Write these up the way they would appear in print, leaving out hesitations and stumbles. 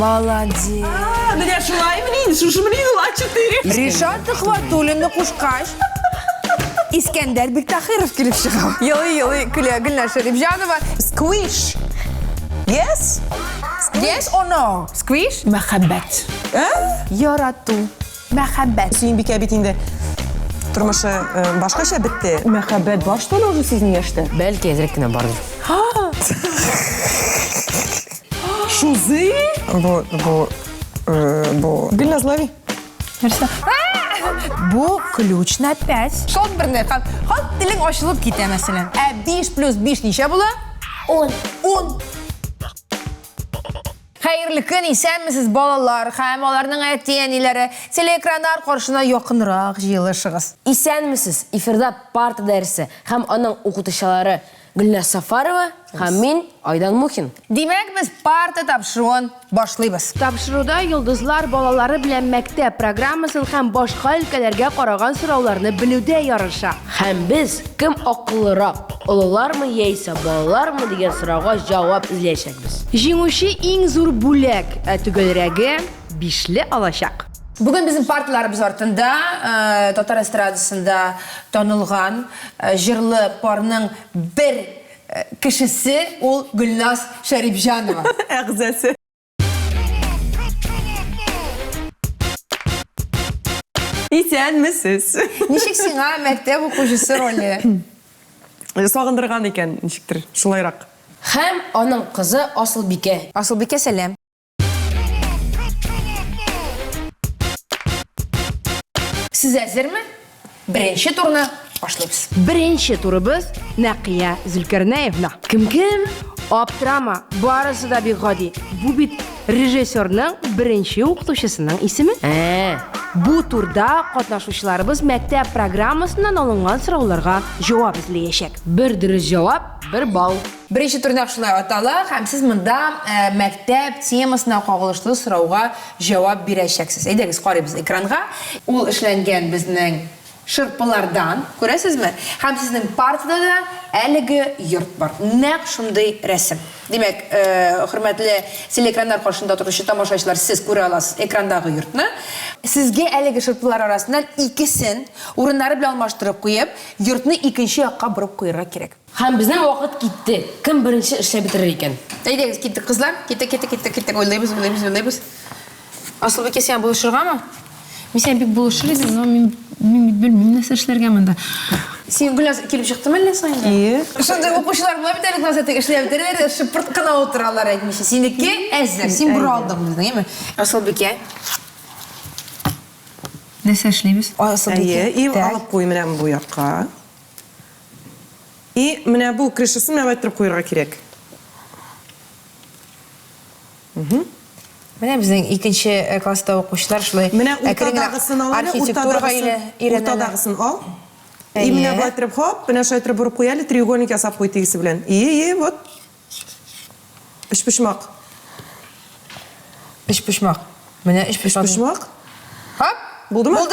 Молодец. Меня шулай мне, шушу мне А4. Ришат Хватуллин'ni Кушкаш. İskender Биктахиров келіп шыға. Йылы Гүлнар Шарипжанова. Squish. Yes? Yes or no? Squish? Мәхәббәт. Ярату. Мәхәббәт. Сүйінбике бит инде тұрмышы башкача бітті. Мәхәббәт баштан уже сезнең яшьтә. Бәлки әзрәк кенә бардыр. Шузы? Бу. Гүлназ лови. Bu ключ на 5. Шот біріне қап. Хат тілің ашылып кете мәселен. 5 плюс 5 неше бұла? 10. Xeyirli gün, isənmisiz balalar, xəm onlarının ətiyənləri, teleekranlar qarşına yaxınıraq jıyılışığız. Исәнмесез, эфирда парта дәресе һәм аның укытучылары Гүлназ Сафарова һәм мин Айдан Мухин. Демәк, biz парта тапшыруын башлыйбыз. Тапшыруда йолдызлар балалары белән мәктәп программасын һәм башка өлкәләргә караган сорауларны белүдә ярыша. Һәм без кем акыллырак, олылармы яисә балалармы дигән сорауга җавап эзләячәкбез. Җиңүче иң зур бүләк, түгелрәге 5ле алачак. Bugün bizim partilarımız ortunda Tatar estradasında tanılgan jırlı parının bir kişisi ol Gülnaz Şaripjanova. Әгъзасы. Исәнмесез. Ничек сиңа мәктәп укучысы роле? Сагындырган икән, ничектер, шулайрак. Һәм аның кызы Асылбикә. Асылбикә сәлам. Siz әзерме? Беренче турны башлыйбыз. Беренче турыбыз Нәкия Зөлкарнәевна. Кем? Аптырама, барысы да бик гади. Бу бит режиссерның беренче укытучысының исеме. Бу турда катнашучыларыбыз мәктәп программасыннан алынган сорауларга җавап эзләячәк. Бер дөрес җавап, 1 балл. Беренче турны шулай атала, һәм сез монда мәктәп темасына кагылышлы сорауга җавап бирәчәксез. Әйдәгез, карыйбыз экранга. Ул эшләнгән безнең шырпылардан, күрәсезме? Һәм сезнең партада да әлеге йорт бар. Нәкъ шундый рәсем. Димәк, хөрмәтле телеэкраннар каршында торучы тамашачылар, сез күрә аласыз экрандагы йортны. Сезгә әлеге шырпылар арасыннан икесен урыннары белән алмаштырып куеп, йортны икенче якка борып куярга кирәк. Һәм безнең вакыт китте. Кем беренче эшләп бетерер икән? Әйдәгез, киттек кызлар. Киттек. Уйлыйбыз. Асылбикә, син булышыргамы? Мин сен бик булышыр идем, но мин белмим нәрсә эшләргә монда. Син Гүлназ килеп чыктымы әллә соңга? Шундай укучылар була бит әле классда эшләп бетерәләр, шыпырт кына утыралар әйтмичә. Синеке әзер, син бура алдың безнең, әйме? Асылбикә. Нәрсә эшләйбез? Асылбикә. И алып куй менә бу якка. И менә бу крышасын менә байтырып куярга кирәк. Менә безнең икенче класста укучылар шулай Менә уртадагысын ал, уртадагысын ал. И менә байтырып хоп, менә шайтырып бурып куялы, треугольник ясап куй тигесе белән. Вот. Эшпошмак. Менә эшпошмак. Хоп, Булдымы?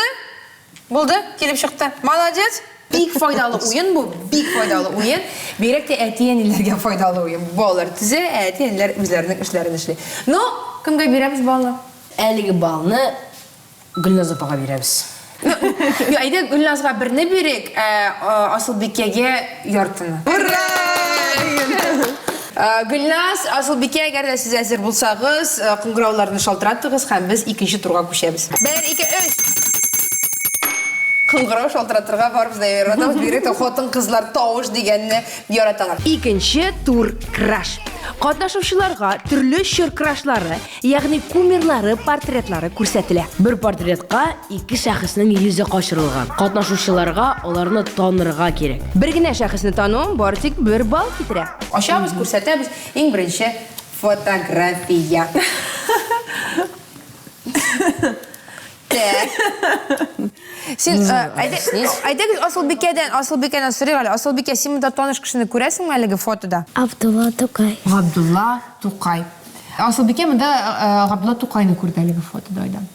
Булды, килеп чыкты. Молодец. Бик файдалы уен бу, бик файдалы уен. Бирәк тә әтиәниләргә файдалы уен. Балалар тизе, әтиәниләр үзләренең эшләрен эшли. Ну, кемгә бирәбез балны? Әлеге балны Гүлназ апага бирәбез. Әйдә, Гүлназга берне бирик, Асылбикәгә яртыны. Ура! Гүлназ, Асылбикә, әгәр дә сез әзер булсагыз, кыңгырауларны шалтыратыгыз һәм без икенче турга күчәбез. 1, 2, 3. Кыңгырау шалтыратырга барыбыз да яратабыз. Бирек тә хатын-кызлар тавыш дигәнне яраталар. Икенче тур краш. Катнашучыларга төрле чор крашлары, ягъни кумирлары, портретлары күрсәтелә. Бер портретка 2 шәхеснең йөзе качырылган. Катнашучыларга аларны танырга кирәк. Бер генә шәхесне тану бары тик 1 балл китерә. Ачабыз, күрсәтәбез. Иң беренче фотография. Син әйдәгез Асылбикәдән сорыйк әле. Асылбикә, син монда таныш кешене күрәсеңме әлеге фотода? Абдулла Тукай. Габдулла Тукай. Асылбикә монда Габдулла Тукайны күрде әлеге фотода айдан.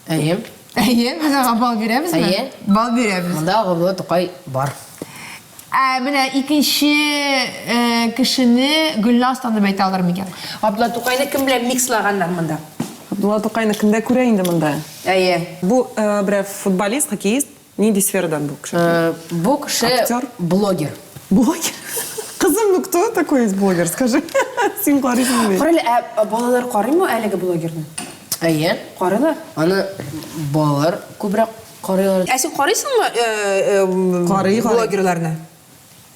Әйе. Әйе, без аңа бал бирәбезме? Әйе. Бал бирәбез. Монда Габдулла Тукай бар. Менә икенче кешене Гөлназ танып әйтә алыр микән? Абдулла Тукайны кем белән микслаганнар монда? Абдулла Тукайны кемдә күрә инде монда? Әйе. Бу бер футболист, хоккеист, нинди сферадан бу кеше? Бу кеше Актер. блогер. Блогер. Кызым, ну кто такой из блогер, скажи? Син карыйсың бит. Карале, балалар карыймы әлеге блогерны? Әйе. Карыйлар. Аны балалар күбрәк карыйлар. Син карыйсыңмы Карый. блогерларны?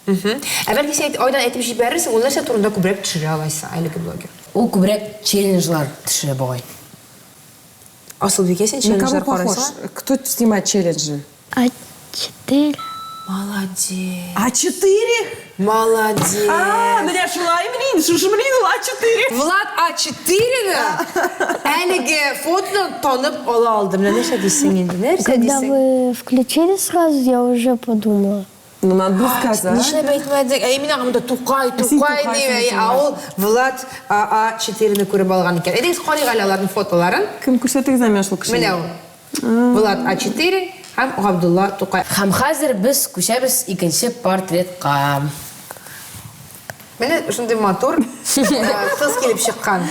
Әгәр син айдан әйтеп җибәрерсең, ул нәрсә турында күбрәк төшерә алайсың әлеге блогер. Ул күбрәк челленджлар төшерә бугай. Асылбикә син На челленджлар кого похож? карыйсың? Кто снимает челленджи? А4. Молодец. А4? Молодец. Менә шулай мин, шушы мин ул А4. Влад А4-ны әлеге фотодан танып ала алды. Менә нәрсә дисең инде? Нәрсә Когда дисең? вы включили сразу, я уже подумала. Ну надо было сказать. Нишләп әйтмәдең? Мин аңымда Тукай Син Тукай дип, син ул Влад А4-ны күреп алган икән. Әйдәгез карыйк әле аларның фотоларын. Кем күрсәтегез әмә шул кешене? Менә ул. Влад А4 һәм Габдулла Тукай. Һәм хәзер без күчәбез икенче портретка. Менә шундый матур кыз килеп чыккан.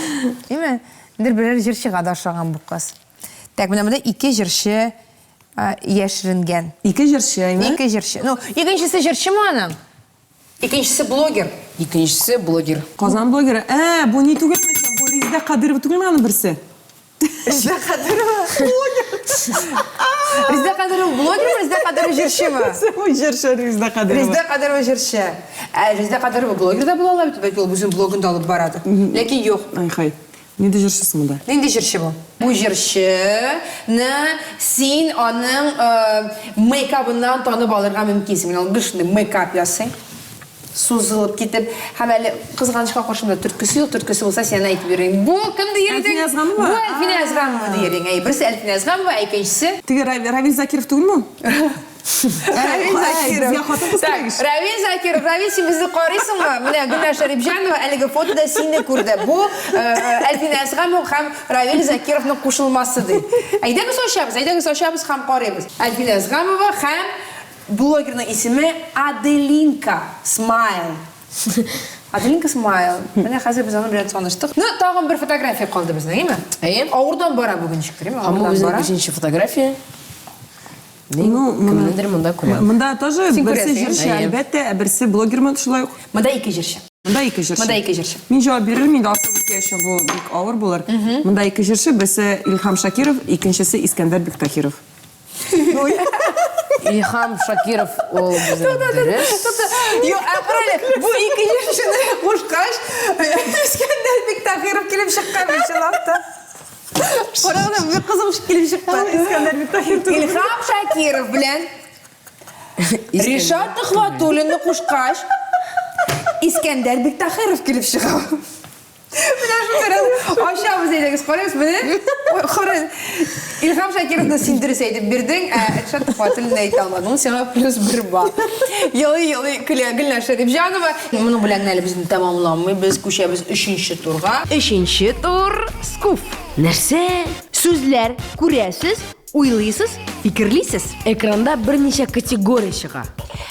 Име? Берәр җырчыга да охшаган бу кыз. Так, менә монда ике җырчы яшеренгән. Ике җырчы, әйме? Ике җырчы. Ну, икенчесе җырчымы аның? Икенчесе блогер. Икенчесе блогер. Казан блогеры. Бу ни түгелме син? Бу Резда Кадырова түгелме аның берсе? Резда Кадырова блогер. Резда Кадырова блогер, Резда Кадырова җырчымы? Ой, җырчы Резда Кадырова. Резда Кадырова җырчы. Резда Кадырова блогер да була алып, бәлки ул үзен блогында алып барады. Ләкин юк. Ай, нинди җырчысы монда? Нинди җырчы бу? Бу җырчыны син аның мейкапыннан танып алырга мөмкинсең. Ул гышны мейкап ясый. Сузылып китеп, һәм әле кызганычка каршымда төрткесе юк, төрткесе булса син әйтеп бирәм. Бу кемде йөридең? Әлфин Язганмы? Бу Әлфин Язганмы диярең. Берсе Әлфин Язганмы, икенчесе Теге Равил Закиров түгелме? Равил Закиров. Безгә хатын кыз Так, кирәк. Равил Закиров, Равил син безне карыйсыңмы? Менә Гөлнар Шәрипҗанова әлеге фотода синне күрде. Бу Әлфин Язганов һәм Равил Закировның кушылмасы ди. Әйдәгез ачабыз һәм карыйбыз. Әлфин Язганова һәм блогерның исеме Аделинка Смайл. Аделинка Смайл. Менә хәзер без аны белән таныштык. Ну, тагын бер фотография калды безнең, әйме? Әйе. Авырдан бара бүген шикелле, Һәм бу безнең икенче фотография. Ну, Кемнедер монда күрәм. Монда тоже Син берсе күрәсең, җырчы, әйе. әлбәттә, берсе блогермы шулай ук. Монда ике җырчы. Монда ике җырчы. Монда ике җырчы. Мин җавап бирермен, инде асылбикә өчен бу бик авыр булыр. Монда ике җырчы, берсе Илһам Шакиров, икенчесе Искәндәр Биктахиров. Илһам Шакиров ул безнең дөрес. Юк, әкрәле, бу ике җырчыны кушкач, Искәндәр Биктахиров килеп чыккан иншаллахта. Карагыз, бик кызык килеп чыккан. Искәндәр Биктахиров. Илһам Шакиров белән Ришат Хватуллинны кушкач, Искәндәр Биктахиров килеп чыга. Менә шундый ашабыз әйдәгез, карагыз, менә. Карагыз. Илһам Шакировны син дөрес әйтеп бирдең, Ришат Хватуллинны әйтә алмадың. Сиңа +1 бар. Елый Гөлнар Шәрипҗанова. Моның белән әле безне тәмамламый. Без күчәбез 3нче турга. Өченче тур скуф. Нәрсә? Сүзләр күрәсез, уйлыйсыз, фикерлисез. Экранда берничә категория чыга.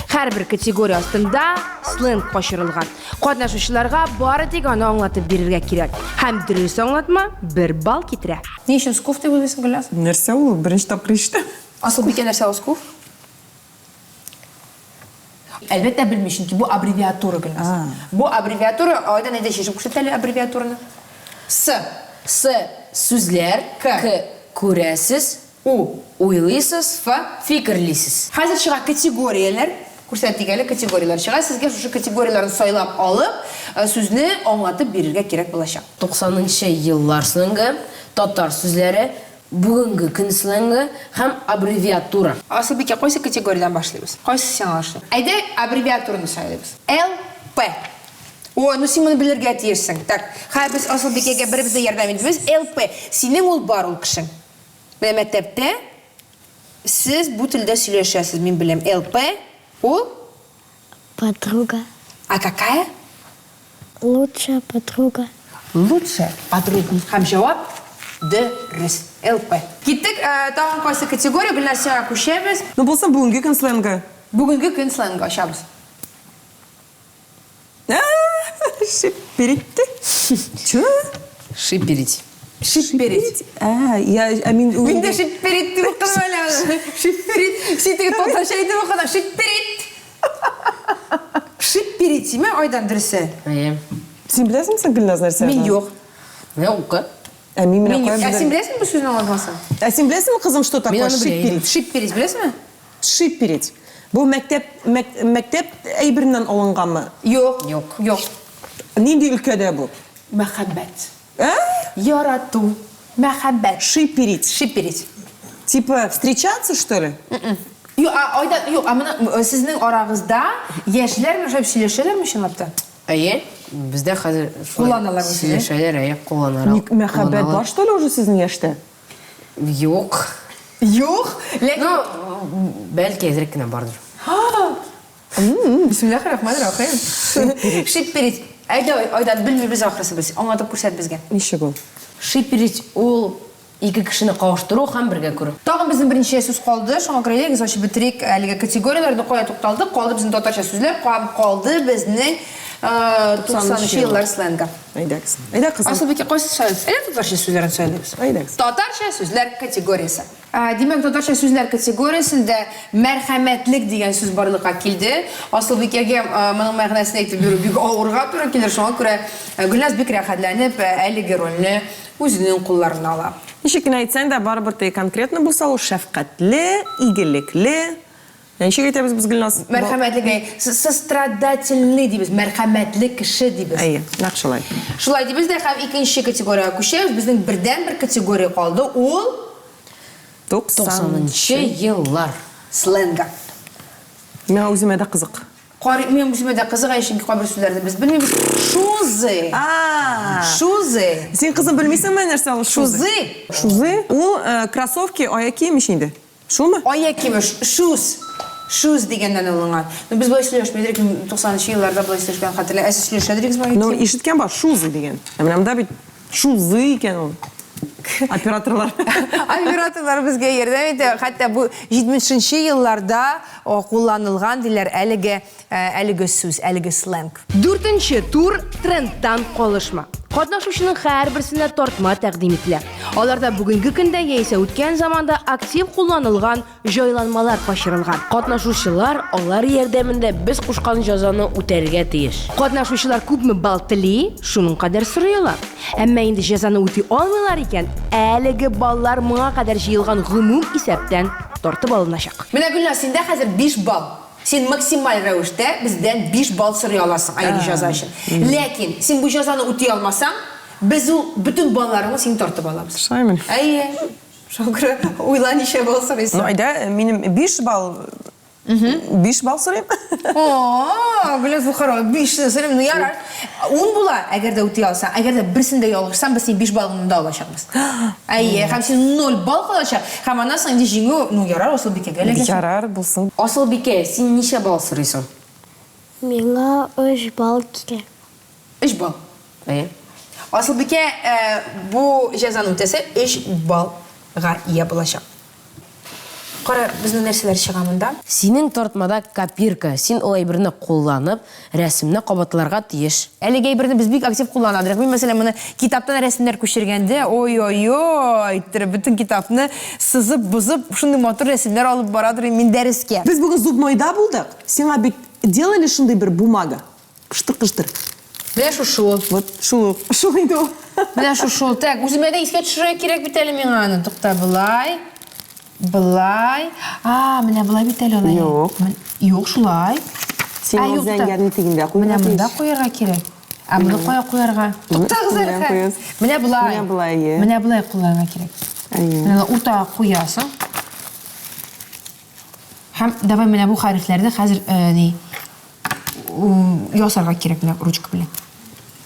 Һәрбер категория астында сленг качырылган. Катнашучыларга бары тик аны аңлатып бирергә кирәк. Һәм дөрес аңлатма 1 балл китерә. Ни өчен скуф дип уйлыйсың, Гөлназ? Нәрсә ул? Беренче тапкыр ишетәм. Асылбикә нәрсә ул скуф? Әлбәттә белмим, чөнки бу аббревиатура, Гөлназ. Бу аббревиатура, айдан әйдә шешеп күрсәт әле аббревиатураны. С Сүзләр, К күрәсез, У уйлыйсыз, фикерлисез. Хәзер чыга категорияләр. Күрсәтик әле категориялар чыга. Сезгә шушы категорияларны сайлап алып, сүзне аңлатып бирергә кирәк булачак. 90-нчы еллар сленгы, татар сүзләре, бүгенге көн сленгы һәм аббревиатура. Асылбикә, кайсы категориядән башлыйбыз? Кайсы сиңа ошый? Әйдә аббревиатураны сайлыйбыз. ЛП. О, ну син моны белергә тиешсең. Так, хәзер без Асылбикәгә беребезгә ярдәм итәбез. ЛП. Синең ул бар ул кешең. Мәктәптә сез бу телдә сөйләшәсез, мин беләм. ЛП. Ул? Подруга. А какая? Лучшая подруга. Лучшая подруга. Һәм җавап дөрес. ЛП. Киттек, тагын кайсы категория белән сиңа күчәбез. Ну булса бүгенге көн сленгы. Бүгенге көн сленгы ачабыз. Шипперит. Чё? Шиперить. Шипперит. Я мин Мен де шипперит деп оқыдым әлі. Шипперит. Сөйтіп татарша айтып оқыдым. Шипперит. Шипперит ме айдан дұрысы? Сен білесің сен Гүлназ нәрсе? Мен жоқ. Не оқы? Мен Мен мені жоқ. қоя Сен білем. білесің бұл сөздің алғансын? Сен білесің бі қызым, что такое оны білейін. шипперит? Шипперит білесің ме? Шипперит. Бұл мектеп әйбірінен алынғанмы? Жоқ. Жоқ. Нендей өлкәдә бұл? Мәхәббәт. А? Ярату. Мәхәббәт. Шипперит. Шипперит. Типа встречаться, что ли? Yok, ayda yok ama sizin arağızda yaşlılar mı şöyle söylüşürler mi şunlapta? Әйе, бізде қазір Kullanırlar mı sizi? сөйлешелер, әйе, қолданар. Мәхәббәт бар, что ли, уже сіздің яшта? Жоқ. Yok. Ну, бәлки әзірек кенә бардыр. Bismillahirrahmanirrahim. Şippirit. Aydan bilmiyor biz ahırsı biz. Anlatıp kurset bizge. Ничего. ол? Шиперить ол екі кішіні қауыштыру һәм бірге көру. Tağın bizim birinci söz kaldı. Şuna göre biz aşı bitirik әлеге kategoriyalarda koya toxtaldık. Kaldı bizim tatarça sözler. Kaldı bizning 90'lı yıllar slanga. Айдаксың. Айда қызым. Asıl bir ki koysuz söyleriz. Öyle tatarça sözlerini söyleriz. Айдаксың. Tatarça sözler kategoriyası. Demek tatarça sözler kategorisinde merhametlik diyen söz barlığa kildi. Asıl bir ki bunun məğnəsini aytıb bir büyük ağırğa tura kilir. Şuna göre Gülnaz bir rəxətlənib әлеге rolunu özünün qullarına alır. Ничек кенә әйтсәң дә, барыбер тый конкретно булса, ул шәфкатьле, игелекле. Ничек әйтәбез без Гөлназ? Merhametlik, sostradательный deyimiz, merhametli kişi deyimiz. Әйе, нәкъ шулай. Şulay deyimiz də hem ikinci kategoriya köşəyiz. Bizning birdən bir kategoriya qaldı. Ol 90-ncı yıllar. slanga. Миңа үземә дә кызык. Мен bizim de kızıq ayşınki qabir sözlərdə biz bilmiyoruz. Şuzi. Şuzi. Сен кызым белмисеңме нәрсә ул шузы? Şuzi. Шузы? Ул кроссовки, аяк кием ишенде. Шулмы? Ayak kimi şuz. Şuz degenden alıngan. Biz bu işleşmedik 90'lı yıllarda bu işleşken hatırla. Əsas işleşədik biz Ну, ишеткән бар, шузы дигән. Ә менә монда бит шузы икән ул. Операторлар. Операторlar bizge yardım etti. Hatta bu 70'li yıllarda kullanılgan diller әлеге söz, әлеге slang. 4-нче тур трендтан калышма. Катнашучының һәрберсенә тартма тәкъдим ителә. Аларда бүгенге көндә яисә үткән заманда актив кулланылган җайланмалар качырылган. Катнашучылар алар ярдәмендә без кушкан җәзаны үтәргә тиеш. Катнашучылар күпме балл тели, шуның кадәр сорыйлар. Әмма инде җәзаны үти алмыйлар икән, әлеге баллар моңа кадәр җыелган гомум исәптән тартып алыначак. Менә Гөлназ, синдә хәзер 5 балл. Sen maksimal rəvişdə bizdən 5 bal sıraya alasın ayrı cəza üçün. Lakin sen bu cəzanı ötəyə almasan, biz o bütün ballarını seni tartıb alırız. Шаймын. Әйе. Şoğru uyla neçə bal sıraysan? Ну, айда, минем 5 балл. 5 балл сорыйм. Oo, Gülnaz bu xarab 5 sırayım. Ну yarar. 10 bula əgər də ötəyə alsan, əgər də birisində yalğırsan, biz seni 5 balını da alacağıq. Әйе, həm sen 0 bal qalacaq. Həm anasan indi жиңу, ну yarar asıl bir kəgə. Ярар булсын. Асылбике, сен неше балл сорыйсың? Миңа 3 балл кирәк. 3 bal. Әйе. Asıl bir ki bu cezanın ötesi 3 balga iya bulaşaq. Qara bizning нәрсәләр чыгамында. Синең тартмада копирка, син ул әйберне кулланып, рәсемне кабатларга тиеш. Әлеге әйберне біз бик актив кулланадык. Мен мәсәлән моны китаптан рәсемнәр күчергәндә, ой-ой-ой, bütün kitapны сызып, бузып, шундый матур рәсемнәр алып барадыр мин дәрескә. Без бүген зубмойда булдык. Сиңа бит делали шундый бер бумага. Кыштыр-кыштыр. Менә шул. Вот шул инде ул. Менә шул. Так, үземә дә искә төшерә кирәк бит әле миңа аны. Тукта, былай. Былай. Менә былай бит әле алай. Юк. Юк, шулай. Син ул зәңгәрне тигендә Менә куйган. монда куярга кирәк. Моны кая куярга? Туктагызлар. Менә былай. Менә былай, иә. Менә былай кулланырга кирәк. Әйе. Менә уртага куясың. Һәм давай менә бу хәрефләрне хәзер ни ясарга кирәк менә ручка белән.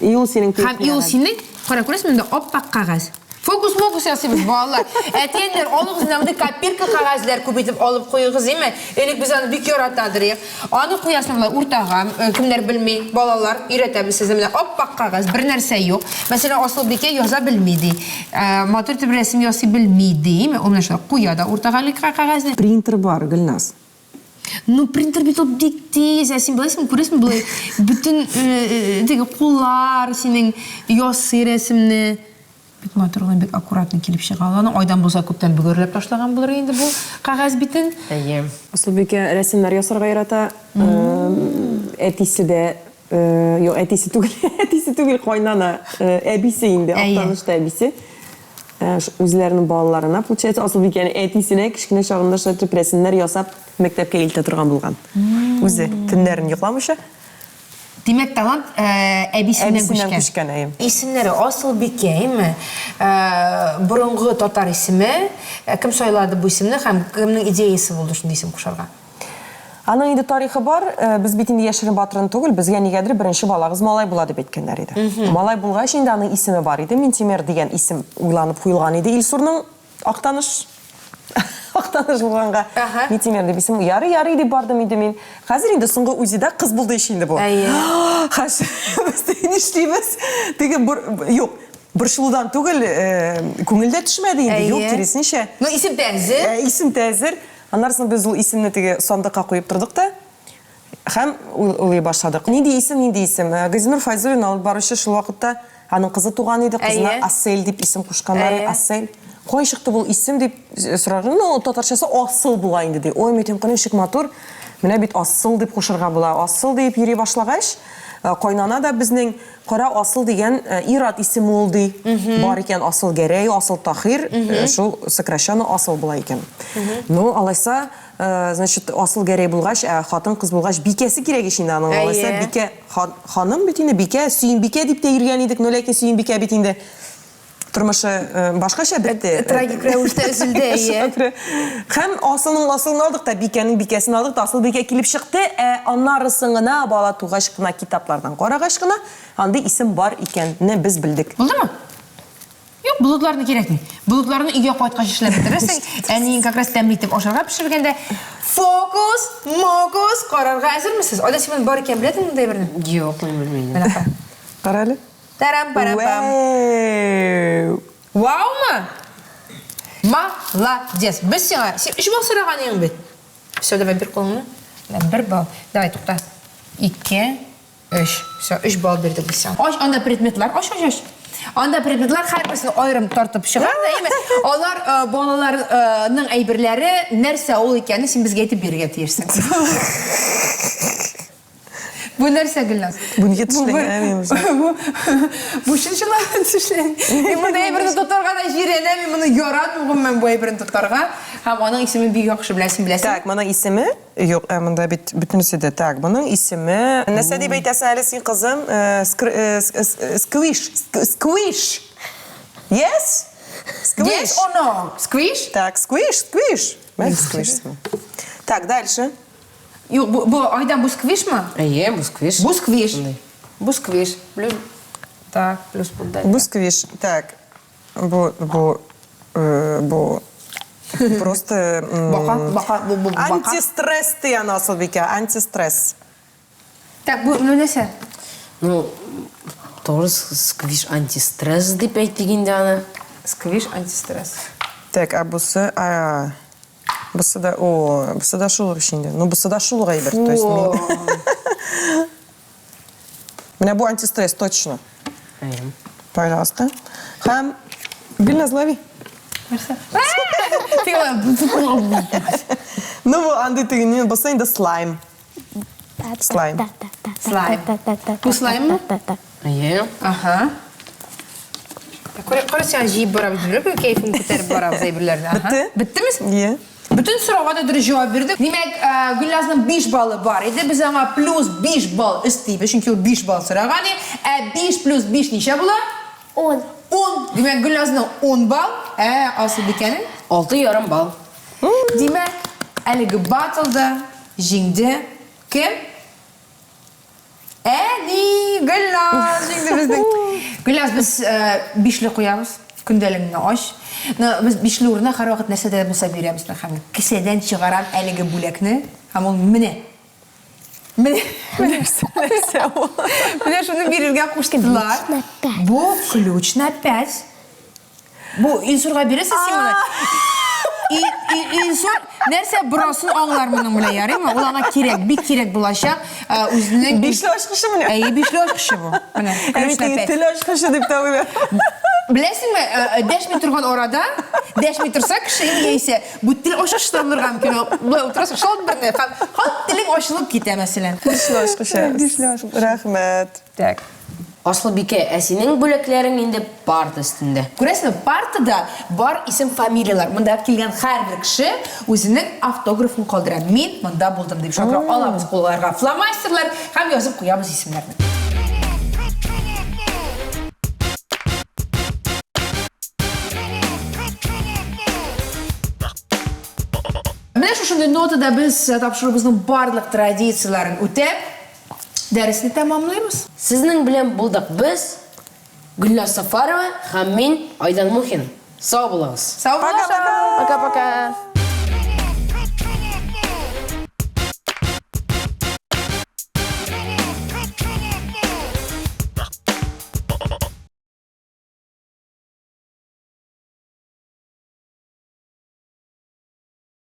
И ул синең Һәм ил синең, кара күрәсезме, монда ап-ак кагаз. Фокус ясыйбыз балалар. Әтәйләр, алыгыз монда копирка кагазлар күп алып куйыгыз, әйме? Элек біз аны бик яратадыр. Аны куясыңлар уртага, кемнәр белми, балалар өйрәтәбез сезгә менә ап-ак кагаз, бер нәрсә юк. Мәсәлән, Асылбикә яза белмиде. Матур итеп рәсем ясый белмиде, әйме? Ул менә шулай куя да уртага кагазны. принтер бар, Гөлназ. Ну, принтер бит ул бик тиз, син беләсеңме, күрәсеңме булай бүтән теге куллар, синең ясый рәсемне бик матур гына, бик аккуратно килеп чыга. Аның айдан булса күптән бөгөрләп ташлаган булыр инде бу кагаз битен. Әйе. Асылбикә рәсемнәр ясарга ярата. Әтисе дә юк, әтисе түгел, кайнана, әбисе инде, актанышта әбисе. Үзләренең балаларына, получается, Асылбикәнең әтисенә кичкенә чагында шәтеп рәсемнәр ясап мәктәпкә илтә торган булган. Үзе төннәрен йокламыйча. Димәк, талант әбисеннән күчкән. Исемнәре Асылбикәме, борынгы татар исеме, кем сайлады бу исемне һәм кемнең идеясы булды шундый исем кушарга? Аның инде тарихы бар, без бит инде яшерен батырын түгел, безгә нигәдер беренче балагыз малай була дип әйткәннәр иде. Малай булгач инде аның исеме бар иде, Минтимер дигән исем уйланып куелган иде. Илсурның Актаныш булганга Минтимер дип исем ярый дип бардым иде мин. Хәзер инде соңгы үзидә кыз булды ич инде бу. Хәш, без нишлибез? Теге юк, борчылудан түгел, күңелдә төшмәде инде, юк, киресенчә. Ну, исем тәзер. Исем тәзер. Аннарсын без ул исемне теге сандыкка куеп тордык та, һәм уйлый башладык. Нинди исем? Газинур Файзуллина алып баручы шул вакытта аның кызы туган иде, кызына Асель дип исем кушканнар. Асель. Кай чыкты бу исем дип сораган. Ну, татарчасы Асыл була инде ди. Ой, митем кыны шик матур. Менә бит Асыл дип кушырга була. Асыл дип йөри башлагач, кайнана да безнең кара Асыл дигән ир-ат исеме ул ди. Бар икән Асыл Гәрәй, Асыл Тахир, шул сокращенно Асыл була икән. Ну, алайса, значит, Асыл Гәрәй булгач, хатын-кыз булгач бикәсе кирәк ич инде аның. Алайса, бикә ханым бит инде, бикә, Сөембикә дип тә йөргән идек, но ләкин Сөембикә бит инде тормышы башкача бетте. Трагик рәвештә үзелде. Һәм Асылның алдык та, Бикәнең бикәсен алдык та, Асыл Бикә килеп чыкты. Аннарысын гына бала тугач кына китаплардан карагач кына андый исем бар икәнне без белдек. Булдымы? Юк, булутларны кирәкми. Булутларны өйгә кайткач эшләп бетерәсең. Әниң как раз тәмле итеп ашарга пешергәндә фокус карарга әзермесез? Айда син бар икән беләсең мондай берне? Юк, мин белмим. Каралы. Тарам-парам-пам. Вау-мы? Молодец. Без сиңа, син 3 бал сораган идең бит. Всё, давай бер кулыңны. 1 бал. Давай, тукта. 2, 3. Всё, 3 бал бирдек без сиңа. Аш, анда предметлар, аш. Анда предметлар һәрберсен аерым тартып чыгар да, әйме? Алар балаларның әйберләре нәрсә ул икәнне син безгә әйтеп бирергә тиешсең. Bu нәрсә Гөлназ? Bu niyə төшләнгән? Bu шунчалар төшлән. Мин моны әйберне тотарга да җирәнәм, мин моны яратмыйм мен бу әйберне тотарга. Һәм аның исемен бик яхшы беләсең. Так, моның исеме? Юк, монда бит бөтенесе дә. Так, моның исеме. Нәрсә дип әйтәсең әле син кызым? Squish. Yes? Squish. Yes or no? Squish? Так, squish. Mən squish. Так, дальше. Юк, бу айдан бу сквишмы? Әйе, бу сквиш. Бу сквиш. Плюс. Так, плюс булды. Бу squish. Так. Бу просто Бака. антистресс ти ана Асылбикә, антистресс. Так, бу нәрсә? Ну, тоже сквиш антистресс дип әйтегәндә аны. Сквиш антистресс. Так, бусы да шул ишинде. Ну, бусы да шул гайбер, то есть мен. Менә бу антистресс точно. Пожалуйста. Һәм Гөлназ лови. Ну, бу андый тегеннән булса инде слайм. Слайм. Бу слайммы? Әйе. Ага. Карасаң җыеп барабыз, бер кайфын күтәреп барабыз әйберләрне. Бетте? Биттеме? Ie. Bütün soruğa da dürüst cevap verdik. Demek Gülnaz'ın 5 balı var idi. Biz ona plus 5 bal isteyip. Çünkü o 5 bal sorağını. 5 plus 5 neçə bular? 10. 10. Demek Gülnaz'ın 10 bal. Asılbikənin? 6,5 bal. Demek əligi batıldı. Jingdi. Kim? Gülnaz. Jingdi bizden. Gülnaz biz 5'li koyarız. Күндәлегеңне аш. Без 5 урына һәр вакыт нәрсәдә булса бирәбез. Һәм кисәдән чыгарам әлеге бүләкне. Һәм ул менә шуны бирергә куштылар. Бу ключ на 5. Бу Илсурга бирәсез син моны. İnsan нәрсе бұрысын аңлар мұның біле ярый ма? Ол ана керек, бик керек болашақ. Өзінің... Бишлі ашқышы міне. Бишлі ашқышы бұл. Тілі ашқышы деп тауып. Білесің ме, дәшмей тұрған орада, дәшмей тұрса кіші есе, бұл тіл ашқыштандырға мүмкін. Бұл отырасы шалт біріне, қал тілің ашылып кете мәселен. Бишлі ашқышы. Рахмет. Так. Асылбике, әсенің бөлеклерің енді парт үстінде. Көресің, партада бар исем фамилиялар. Мұнда келген әрбір кіші өзінің автографын қалдыра. Мен мұнда болдым деп шақыра аламыз қолғарға фломастерлер, һәм жазып қоямыз исемлерді. Менә шушындай нотада біз тапшырыбызның барлық традицияларын үтеп, дәрісні тәмамлаймыз. Сізнің білен болдық біз, Гүлназ Сафарова һәм мен Айдан Мухин. Сау болыңыз. Сау болыңыз. Пока-пока.